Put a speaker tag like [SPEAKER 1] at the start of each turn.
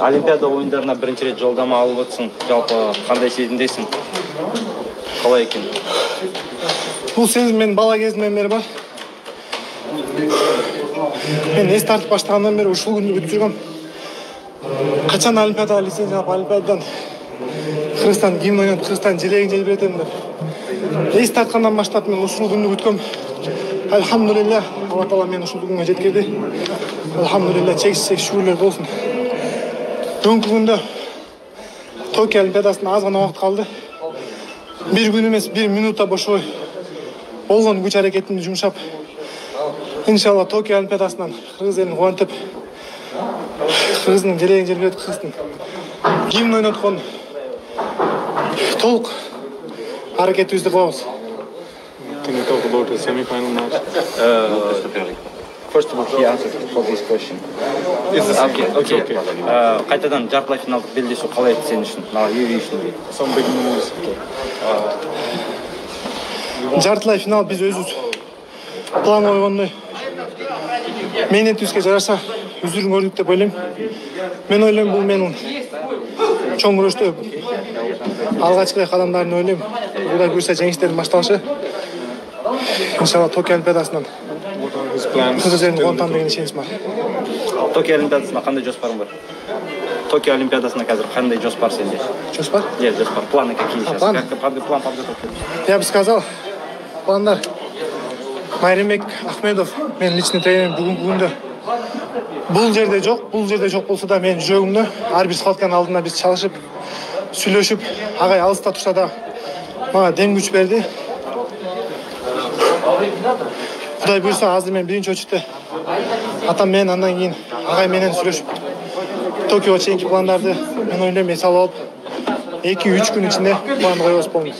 [SPEAKER 1] Олимпиада ойындарына бірінші рет жолдама алып отырсың. Жалпы қандай сезімдесің? Қалай екен?
[SPEAKER 2] Бұл сезім мен бала кезімнен бері бар. Мен ес тартып баштағаннан бері ушул күнді күтіп жүргөм. Качан Олимпиада лицензия алып Олимпиададан Кыргызстан гимн ойнап, Кыргызстан желегин желбиретем деп. Ес тарткандан баштап мен ушул күнді күткөм. Алхамдулилля, Алла Таала мени ушул күнгө жеткирди. Алхамдулилля, чексиз шүгүрлөр болсун. Бүгүнкү күндө Токио Олимпиадасына аз гана убакыт калды. Bir gün эмес, bir минута бошой болгон күч аракетимди жумшап, иншалла Токио Олимпиадасынан Кыргыз элин кубантып, Кыргыздын желегин желбиретип, Кыргыздын гимн ойноткон толук аракетибизди кылабыз.
[SPEAKER 3] Can you talk about the semi-final match?
[SPEAKER 1] First of all, he answered for this question. Okay. Қайтадан жартылай финалдық белдесу қалай еді сен үшін? Юрий үшін.
[SPEAKER 3] Some big news.
[SPEAKER 2] Жартылай финал биз өзүбүз план койгондой мээнетибизге жараша үзүрүн көрдүк деп ойлойм. Мен ойлойм бул менин чоң күрөштө алгачкы кадамдарын ойлойм. Кудай буйрса жеңиштердин башталышы. Иншалла Токио Олимпиадасынан Кыргыз элин кубантам деген ишеничим бар.
[SPEAKER 1] Токио Олимпиадасына кандай жоспарың бар? Токио Олимпиадасына қазір қандай жоспар сенде?
[SPEAKER 2] Жоспар?
[SPEAKER 1] Нет, жоспар. Планы какие сейчас?
[SPEAKER 2] План?
[SPEAKER 1] План подготовки.
[SPEAKER 2] Я бы сказал, пландар. Майрембек Ахмедов, мен личный тренерим бүгүнкү күндө. Бул жерде жок болсо да менин жүрөгүмдө ар бир схватканын алдында биз чалышып, сүйлөшүп, агай алыста турса да мага дем күч берди. Кудай буйрса азыр мен биринчи очередте атам менен андан кийин агай менен сүйлөшүп Токиого чейинки пландарды мен ойлойм эс алып алып 2-3 күн ичинде план коебуз болмок.